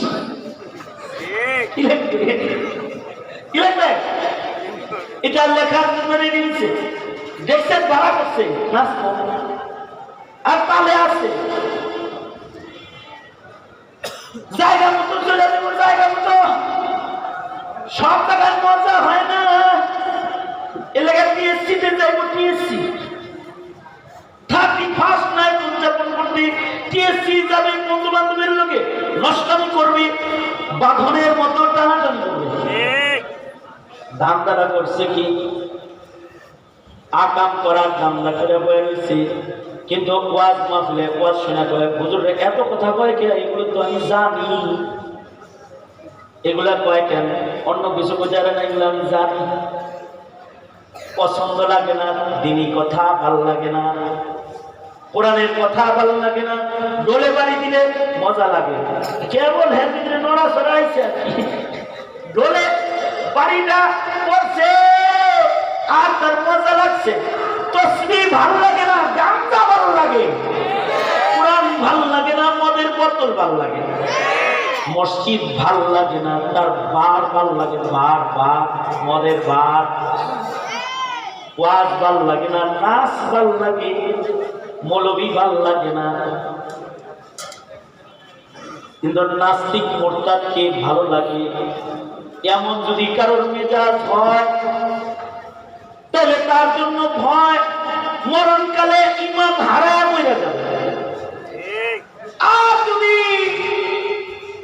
কি লিখবে? এটা লেখার মেনে নিয়েছে, দেখছেন ভাড়া করছে নাচবো আর তালে আসছে জায়গা মতো চলে যাবো, জায়গা মতো। সব জায়গায় মজা হয় না, এলাকায় টিএসসিতে যাইব, টিএসসি 31 নাইট উদযাপন করবি, টিএসসি যাবে বন্ধু বান্ধবের লোকে নষ্টামি করবি, বাঁধনের মতো টানাটানি করবি। ধান্দাটা করছে কি আকাম করার ধান্দা করে বয়ে রয়েছে, কিন্তু ওয়াজ মাহফিলে ওয়াজ শোনা করে হুজুরে এত কথা কয় কে, এগুলো তো আমি জানি, এগুলা কয় কেন, অন্য কিছু বোঝারে না, এগুলো আমি জানি। পছন্দ লাগে না, দিনী কথা ভালো লাগে না, কোরআনের কথা ভালো লাগে না, দোলে বাড়ি দিলে মজা লাগে, কেবল হ্যাঁ ভিতরে নড়াচড়া হয়েছে, দোলে বাড়িটা করছে আর তার মজা লাগছে। তসবিহ ভালো লাগে না, গামছা ভালো লাগে, কোরআন ভালো লাগে না, মদের বোতল ভালো লাগে, মসজিদ ভালো লাগে না, তার বার ভালো লাগে, বার মদের বার, ওয়াজ ভাল লাগে না, নাচ ভাল লাগে, মৌলবী ভাল লাগে না। কিন্তু নাস্তিক মোরতাদকে ভালো লাগে। এমন যদি কারোর মেজাজ হয় তাহলে তার জন্য ভয়, মরণকালে ঈমান হারায় মরে যাবে। আর যদি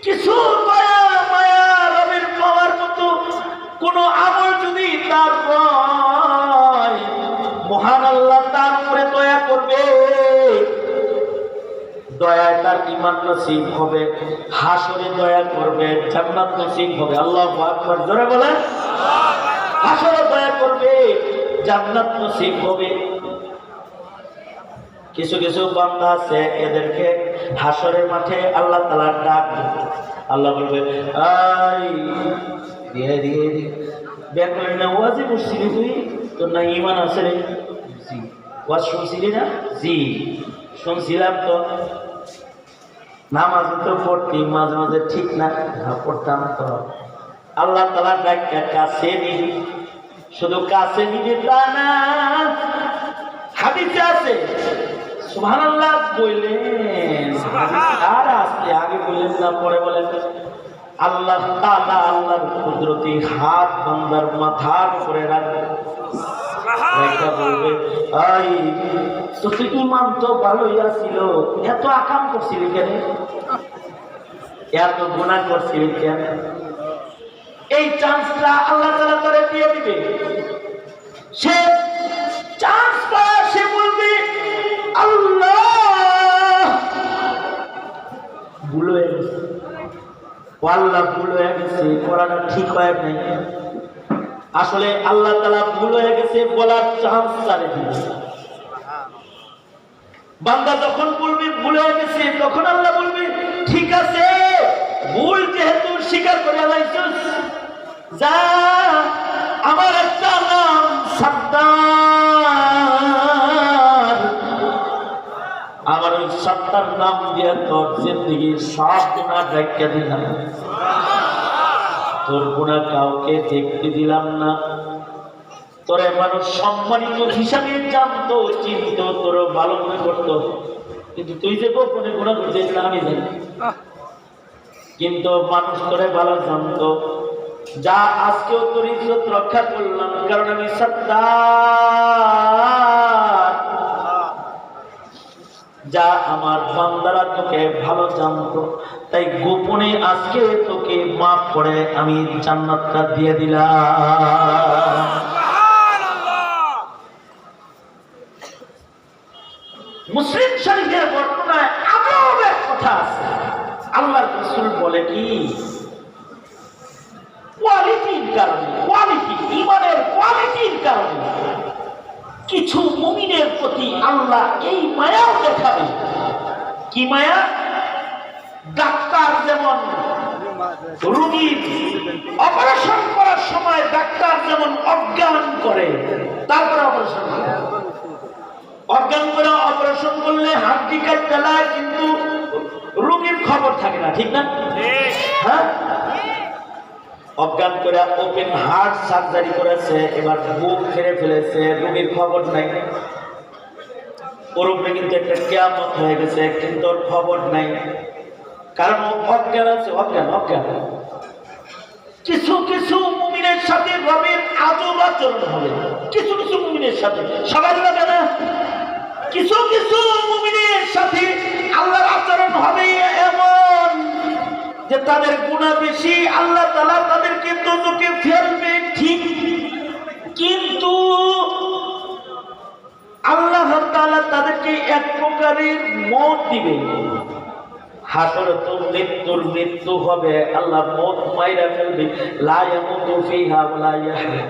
কিছু দয়া মায়া রবের পাওয়ার মতো কোন আমল যদি তার মহান আল্লাহ তার উপরে দয়া করবে, দয়ায় তার ঈমান নসিব হবে, হাসরে দয়া করবে, জান্নাত নসিব হবে। আল্লাহু আকবার, জোরে বলেন। হাসরে দয়া করবে, জান্নাত নসিব হবে। কিছু কিছু বান্দা আছে, এদেরকে হাসরের মাঠে আল্লাহ তাআলা ডাক দিবে, আল্লাহ বলবে আই দিয়ে দিয়ে বের করে না, ওয়াজি করছিলি তুই, তোর না ঈমান আছে রে? জি। ওয়াজ শুনছিলি না? জি শুনছিলাম। তো নামাজ তো পড়তি মাঝে মাঝে, ঠিক না? পড়তাম। তো আল্লাহ তাআলা ডাক কাছে নিবি, শুধু কাছে নিবি তা না, হাদিসে আছে সুবহানাল্লাহ বললেন, আর আসতে আগে বললেন না পরে বলেন, আল্লাহ তাআলা আল্লাহর কুদরতি হাত বান্দার মাথার উপরে রাখবে, বলবে আই তোর ঈমান তো ভালোই আছিল, এত আকাম করছিলি কেন, এত গুনাহ করছিলি কেন? এই চান্সটা আল্লাহ তাআলা তোরে দিয়ে দিবে। সে চান্স পায়, সে বলবে আল্লাহ ভুল হয়ে গেছে, আল্লাহ ভুল হয়ে গেছে, পড়াটা ঠিক হয় নাই। আসলে আল্লাহ তাআলা ভুল হয়ে গেছে বলার চান্স ছাড়ে দিবে। বান্দা যখন বলবে ভুল হয়ে গেছে, তখন আল্লাহ বলবে ঠিক আছে, ভুল যেহেতু স্বীকার করে লাইছিস, যা আমার একটা নাম সাত্তার, আমার ওই সাত্তার নাম দিয়ে তোর জিন্দেগির সব গুনাহ ঢাকা দিলাম, তোর গুনাহ কাউকে দেখতে দিলাম না, তোরে মানুষ সম্মানিত হিসাবে জানতো, চিনত, তোর ভালো মনে করতো, কিন্তু তুই যে গোপনে গুণা করছিস না আমি জানি। কিন্তু মানুষ করে ভালো জানতো, যা আজকেও তোর ইজ্জত রক্ষা করলাম, কারণ আমি সত্তার। যা আমার বান্দারা তোকে ভালো জানতো, তাই গোপনে আজকে তোকে মাফ করে আমি জান্নাতটা দিয়ে দিলাম। মুসলিম শরীফের বর্ণনায় আরো এক কথা আছে। আল্লাহর রাসূল বলে কি, কোয়ালিটির কারণে, কোয়ালিটি, ঈমানের কোয়ালিটির কারণে কিছু মুমিনের প্রতি আল্লাহ এই মায়াও দেখাবে। কি মায়া? ডাক্তার যেমন রোগীর অপারেশন করার সময় ডাক্তার যেমন অজ্ঞান করে, তারপরে অপারেশন করে, অজ্ঞান করে অপারেশন করলে হাড্ডি কাটতে লাগে, কিন্তু রোগীর খবর থাকে না, ঠিক না? হ্যাঁ, অজ্ঞান করে ওপেন হার্ট সার্জারি করেছে, এবার বুক ছেড়ে ফেলেছে, রোগীর খবর নাই। ওর উপরে কিন্তু একটা কিয়ামত হয়ে গেছে, কিন্তু ওর খবর নাই, কারণ ও অজ্ঞান আছে। অজ্ঞান অজ্ঞান কিছু কিছু মুমিনের সাথে রবের আজব আচরণ হবে, কিছু কিছু মুমিনের সাথে, সবাই লাগে না। কিছু কিছু মুমিনের সাথে আল্লাহর আচরণ হবে এমন যে তাদের গুনাহ বেশি, আল্লাহ তাআলা তাদেরকে দোজখে ফেলবে ঠিক, কিন্তু আল্লাহ তাআলা তাদেরকে এক প্রকারের মওত দিবে। হাসরত মৃত্যুর মৃত্যু হবে, আল্লাহ মওত মাইরা ফেলবে, লা ইয়ামুতু ফিহা ওয়া লা ইয়াহয়া।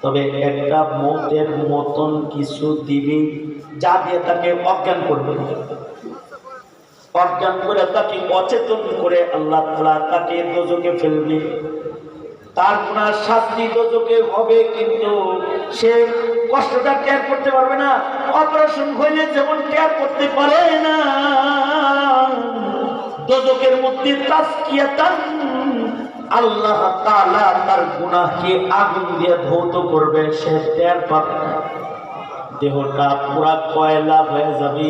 তবে একটা মওতের মতন কিছু দিবে, যা দিয়ে তাকে অজ্ঞান করবে, অজ্ঞান করে তাকে অচেতন করে আল্লাহ তাআলা তাকে দোজখে ফেলবে। তার গুনার শাস্তি দোজখে হবে, কিন্তু সে কষ্টটা টের করতে পারবে না। অপারেশন হইলে যেমন টের করতে পারে না, দোজখের মধ্যে তাজকিয়াতান আল্লাহ তাআলা তার গুনাহকে আগুন দিয়ে ধৌত করবে, সে টের পাবে না। দেহটা পুরা কয়লা হয়ে যাবে,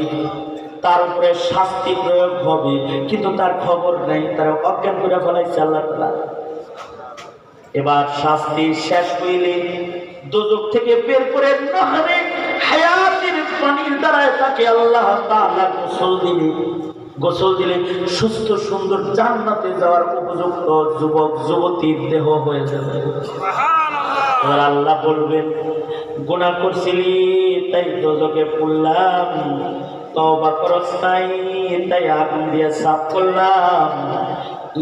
তার উপরে শাস্তি প্রয়োগ হবে, কিন্তু তার খবর নাই, তার অজ্ঞান করে ফেলাইছে আল্লাহ তাআলা। এবার শাস্তি শেষ হইলে দোজখ থেকে বের করে নহরে হায়াতের পানির দ্বারা তাকে আল্লাহ তাআলা গোসল দিলে সুস্থ সুন্দর জান্নাতে যাওয়ার উপযুক্ত যুবক যুবতীর দেহ হয়ে যাবে। এবার আল্লাহ বলবেন, গুনাহ করছিলি তাই দোজখে পড়লাম, তওবা করস নাই তাই আগুন দিয়ে সাফ করলাম,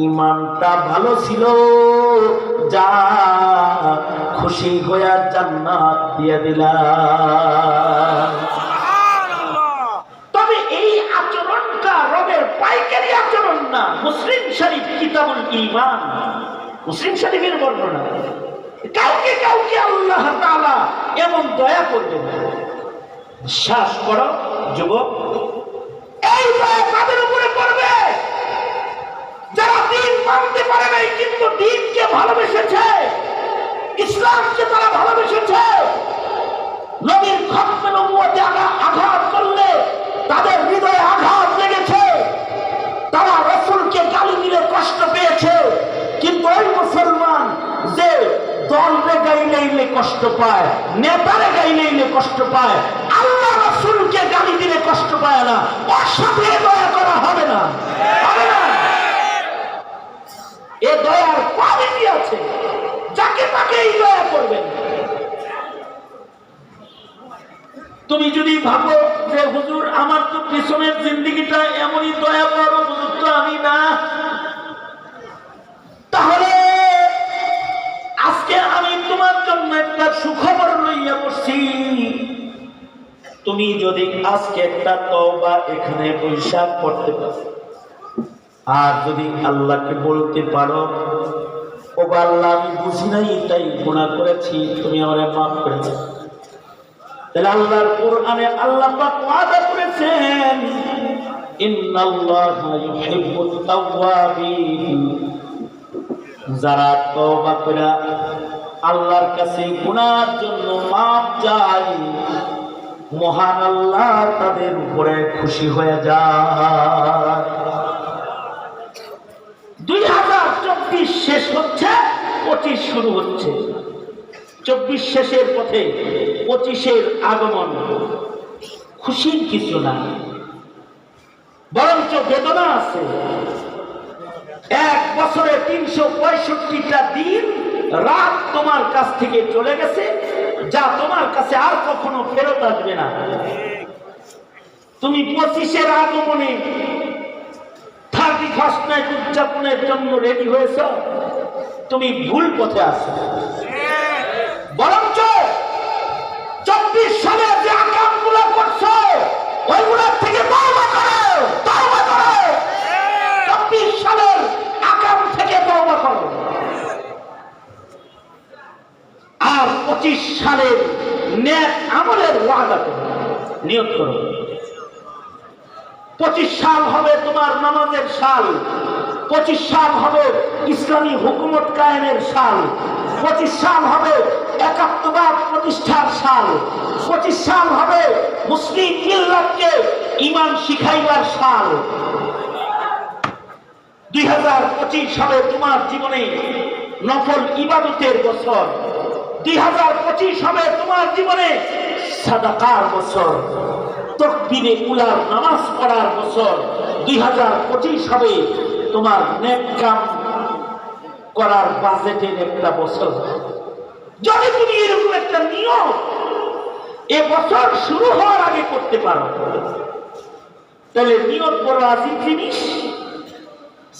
ঈমানটা ভালো ছিল, যা খুশি হইয়া জান্নাত দিয়ে দিলাম। তবে এই আচরণটা রবের পাইকারি আচরণ না। মুসলিম শরীফ কিতাবুল ঈমান, মুসলিম শরীফের বর্ণনা, কাউকে কাউকে আল্লাহ তাআলা এমন দয়া করবেন। বিশ্বাস করো যুবক, এই দয়া কাদের উপরে পড়বে? যারা দ্বীন মানতে পারে নাই, কিন্তু দ্বীনকে ভালোবেসেছে, ইসলামকে তারা ভালোবেসেছে। নবীর খতমে নবুয়তে আঘাত করলে তাদের হৃদয়ে আঘাত লেগেছে, তারা রাসূলকে গালি দিলে কষ্ট পেয়েছে। কিন্তু ওই মুসলমান যে দলরে গাইলে কষ্ট পায়, নেতারে গাইলে কষ্ট পায়, আল্লাহ রাসূলকে গালি দিলে কষ্ট পায় না, ওর সাথে দয়া করা হবে না, হবে না। এ দয়ার কোয়ালিটি আছে, যাকে তাকে এই দয়া করবেন। তুমি যদি ভাবো যে হুজুর আমার তো পিছনের জিন্দেগিটা এমনই দয়া পাওয়ার উপযুক্ত আমি না, তাহলে আজকে আমি তোমার জন্য একটা সুখবর লইয়া বসছি। তুমি যদি আজকে একটা তওবা এখানে বৈশা করতে পারো, আর যদি আল্লাহকে বলতে পারো, ও আল্লাহ আমি বুঝি নাই তাই গুনাহ করেছি, তুমি আমারে মাফ করে দাও, তাহলে আল্লাহর কোরআনে আল্লাহ পাক ওয়াদা করেছেন, ইন্নাল্লাহা ইউহিব্বুত তাওয়াবিন, যারা তওবা করে আল্লাহর কাছে গুনাহর জন্য মাফ চায়, মহান আল্লাহ তাদের উপরে খুশি হয়ে যায়। 2024 শেষ হচ্ছে, 25 শুরু হচ্ছে। 24 শেষের পথে 25-এর আগমন। খুশির কিছু না, বরঞ্চ বেদনা আছে। এক বছরে 365টা দিন রাত তোমার কাছ থেকে চলে গেছে, যা তোমার কাছে আর কখনো ফেরত আসবে না। তুমি 25-এর আগমনে 31st নাইট উদযাপনের জন্য রেডি হয়েছ, তুমি ভুল পথে আছো। বরঞ্চ 24 সালে যে আকামগুলো করছো ওইগুলোর থেকে তওবা করো, তওবা করো। 24 সালের আকাম থেকে তওবা করো, আর 25 সালের নেক আমলের ওয়াদা করো, নিয়ত করো। 25 সাল হবে তোমার নামাজের সাল, 25 সাল হবে ইসলামী হুকুমত কায়েমের সাল, 25 সাল হবে একাত্মবাদ প্রতিষ্ঠার সাল, 25 সাল হবে মুসলিম মিল্লাতকে ঈমান শিখাইবার সাল। 2025 সালে তোমার জীবনে নফল ইবাদতের বছর, 2025 হবে তোমার জীবনে সাদাকার বছর, তাকবীরে উলার নামাজ পড়ার বছর। 2025 হবে তোমার নেক কাম করার বাজেটের একটা বছর। যদি তুমি এরকম একটা নিয়ম এ বছর শুরু হওয়ার আগে করতে পারো, তাহলে নিয়ত বড় আজিব জিনিস।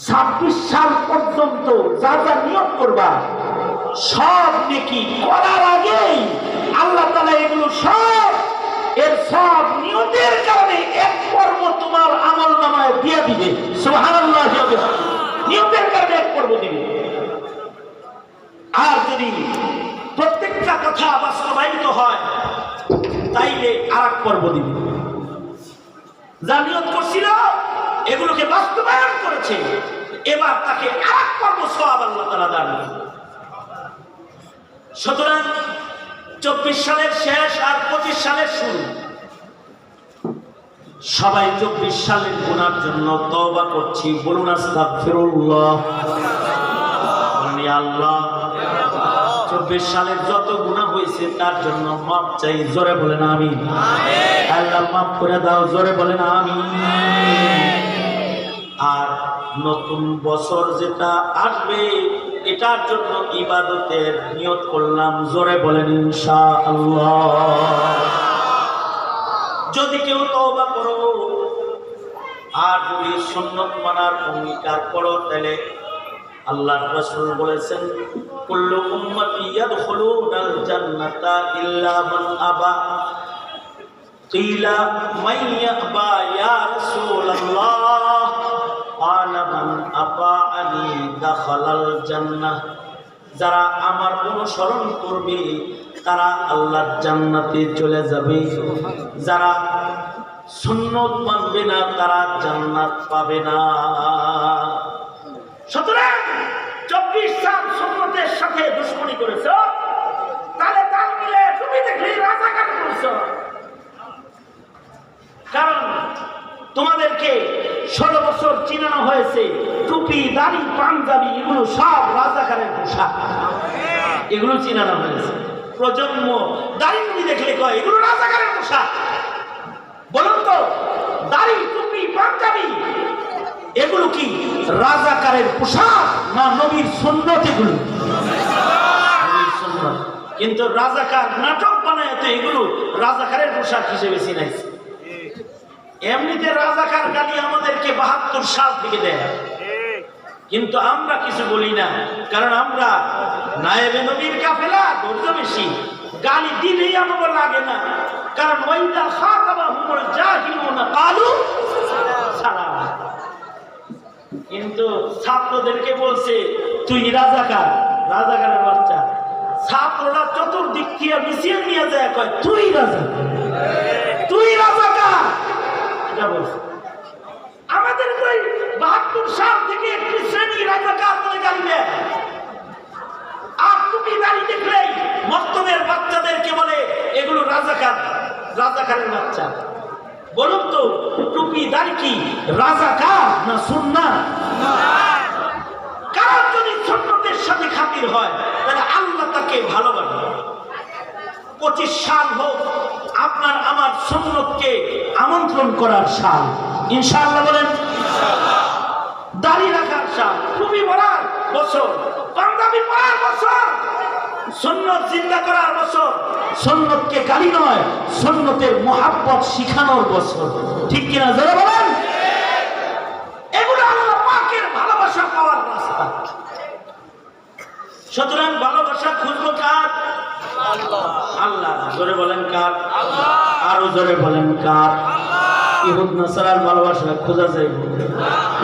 26 সাল পর্যন্ত যা যা নিয়ত করবা সব নেকি করার আগেই আল্লাহ তাআলা এগুলো সব এর সব নিয়তের কারণে এক পর্ব তোমার আমল নামায় দিয়ে দিবে। সুবহানাল্লাহ। নিয়তের কারণে এক পর্ব দিবে। আর যদি প্রত্যেকটা কথা বাস্তবায়িত হয় তাইলে আর এক পর্ব দিবে। যা নিয়ত করছিল এগুলোকে বাস্তবায়ন করেছে, এবার তাকে আর এক পর্ব সওয়াব আল্লাহ তাআলা দান করবে। সুতরাং 24 সালের শেষ আর 25 সালের শুরু। সবাই 24 সালের গুনার জন্য তওবা করছি, বলুন আস্তাগফিরুল্লাহ। বলুন ইয়া আল্লাহ, 24 সালের যত গুনাহ হয়েছে তার জন্য মাপ চাই, জোরে বলেন আমিন। আল্লাহ মাফ করে দাও, জোরে বলেন আমিন। আর নতুন বছর যেটা আসবে এটার জন্য ইবাদতের নিয়ত করলাম, জোরে বলেন ইনশাআল্লাহ। যদি কেউ তওবা করো আর যদি সুন্নাত মানার অঙ্গীকার করো, তাহলে আল্লাহর রাসূল বলেছেন কুল্লু উম্মতি ইয়াদখুলুনাল জান্নাতা ইল্লা মান আবা। কিলা মান ইয়াবা ইয়া রাসূলুল্লাহ? ক্বালা মান আতাআনি দাখালাল জান্নাহ। যারা আমার অনুসরণ করবে তারা আল্লাহর জান্নাতে চলে যাবে, যারা সুন্নাত মানবে না তারা জান্নাত পাবে না। সুতরাং 24 সাল সুন্নতের সাথে দুশমনি করেছো, তাহলে তাল মিলে তুমি দেখলে রাজাকার করেছো। কারণ তোমাদেরকে 16 বছর চিনানো হয়েছে টুপি, দাড়ি, পাঞ্জাবি এগুলো সব রাজাকারের পোশাক, এগুলো চিনানো হয়েছে। প্রজন্ম দাড়ি টুপি দেখলে কয় এগুলো রাজাকারের পোশাক। বলুন তো, দাড়ি, টুপি, পাঞ্জাবি এগুলো কি রাজাকারের পোশাক না নবীর সুন্নত? এগুলো নবীর সুন্নত। কিন্তু রাজাকার নাটক বানায় তো এগুলো রাজাকারের পোশাক হিসেবে চিনাইছে। এমনিতে রাজাকার গালি আমাদেরকে 72 সাল থেকে দেয়, কিন্তু আমরা কিছু বলি না, কারণ আমরা নায়েবে নবীর কাফেলা, ধৈর্য বেশি, গালি দিলেই আমাদের লাগে না। কারণ ওয়াইদা খাতাবাহুমুল জাহিলুনা ক্বালু সালাম। কিন্তু ছাত্রদেরকে বলছে তুই রাজাকার, রাজাকারের বাচ্চা। ছাত্ররা চতুর্দিক থেকে মিছিল নিয়ে যায়, কয় তুই রাজাকার, তুই রাজাকার। এটা বলছে। আমাদের ওই 72 সাল থেকে একটি শ্রেণী রাজাকার বলে গালি দেয়। আর তুমি দাঁড়িয়ে দেখলেই মক্তবের বাচ্চাদেরকে বলে এগুলো রাজাকার। রাজাকারের বাচ্চা। বলুন তো টুপি দাড়ি কি রাজাকার না সুন্নাত? কারণ যদি সুন্নতের সাথে খাতির হয় তাহলে আল্লাহ তাকে ভালোবাসে। 25 সাল হোক আপনার আমার সুন্নতকে আমন্ত্রণ করার সাল, ইনশাআল্লাহ বলেন। দাড়ি রাখার সাল, টুপি পরার বছর, পাঞ্জাবি পরার বছর, সুন্নত জিন্দা করার বছর, সুন্নতকে গালি নয় সুন্নতের মুহাব্বত শিখানোর বছর, ঠিক কিনা জোরে বলেন? এগুলো আল্লাহ পাকের ভালোবাসা পাওয়ার রাস্তা। সুতরাং ভালোবাসা খুঁজবো কার? আল্লাহ। জোরে বলেন কার? আরো জোরে বলেন কার? ইহুদ নাসারার ভালোবাসা খোঁজা যাইব,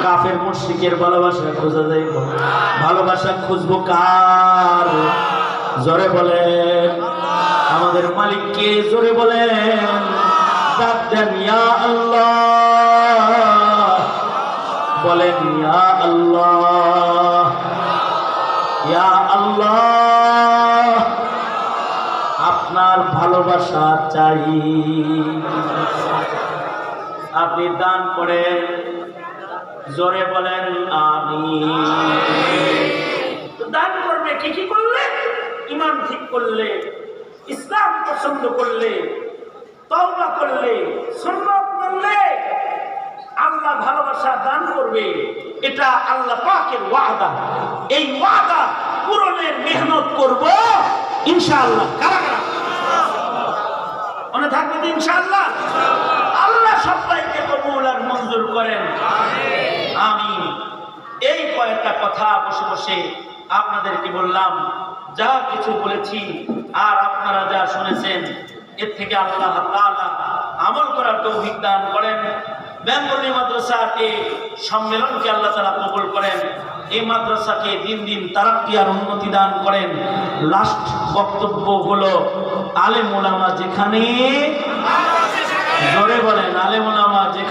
কাফের মুশরিকের ভালোবাসা খোঁজা যাইব। ভালোবাসা খুঁজবো কার? জোরে বলেন আমাদের মালিককে। জোরে বলেন ডাক দেন ইয়া আল্লাহ, বলেন ইয়া আল্লাহ, ইয়া আল্লাহ, আপনার ভালোবাসা চাই। আপনি দান করেন, জোরে বলেন আমিন। দান করবে কি কি করলে? ঈমান ঠিক করলে, ইসলাম পছন্দ করলে, তওবা করলে, সুন্নাত মানলে আল্লাহ ভালোবাসা দান করবে। এটা আল্লাহ পাকের ওয়াদা। এই ওয়াদা পূরণের মেহনত করব ইনশাআল্লাহ। কারা কারা মনে থাকবে তো ইনশাআল্লাহ? আল্লাহ সবাইকে কবুল আর মঞ্জুর করেন, আমিন। এই কয়েকটা কথা বসে বসে আপনাদেরকে বললাম। যা কিছু বলেছি আর আপনারা যা শুনেছেন এর থেকে আল্লাহ তাআলা আমল করার তৌফিক দান করেন। বেঙ্গলি মাদ্রাসার এই সম্মেলনকে আল্লাহ তাআলা কবুল করেন। এই মাদ্রাসাকে দিন দিন তারাক্কি আর উন্নতি দান করেন। লাস্ট বক্তব্য হলো আলেম ওলামা যেখানে, জোরে বলেন আলেম ওলামা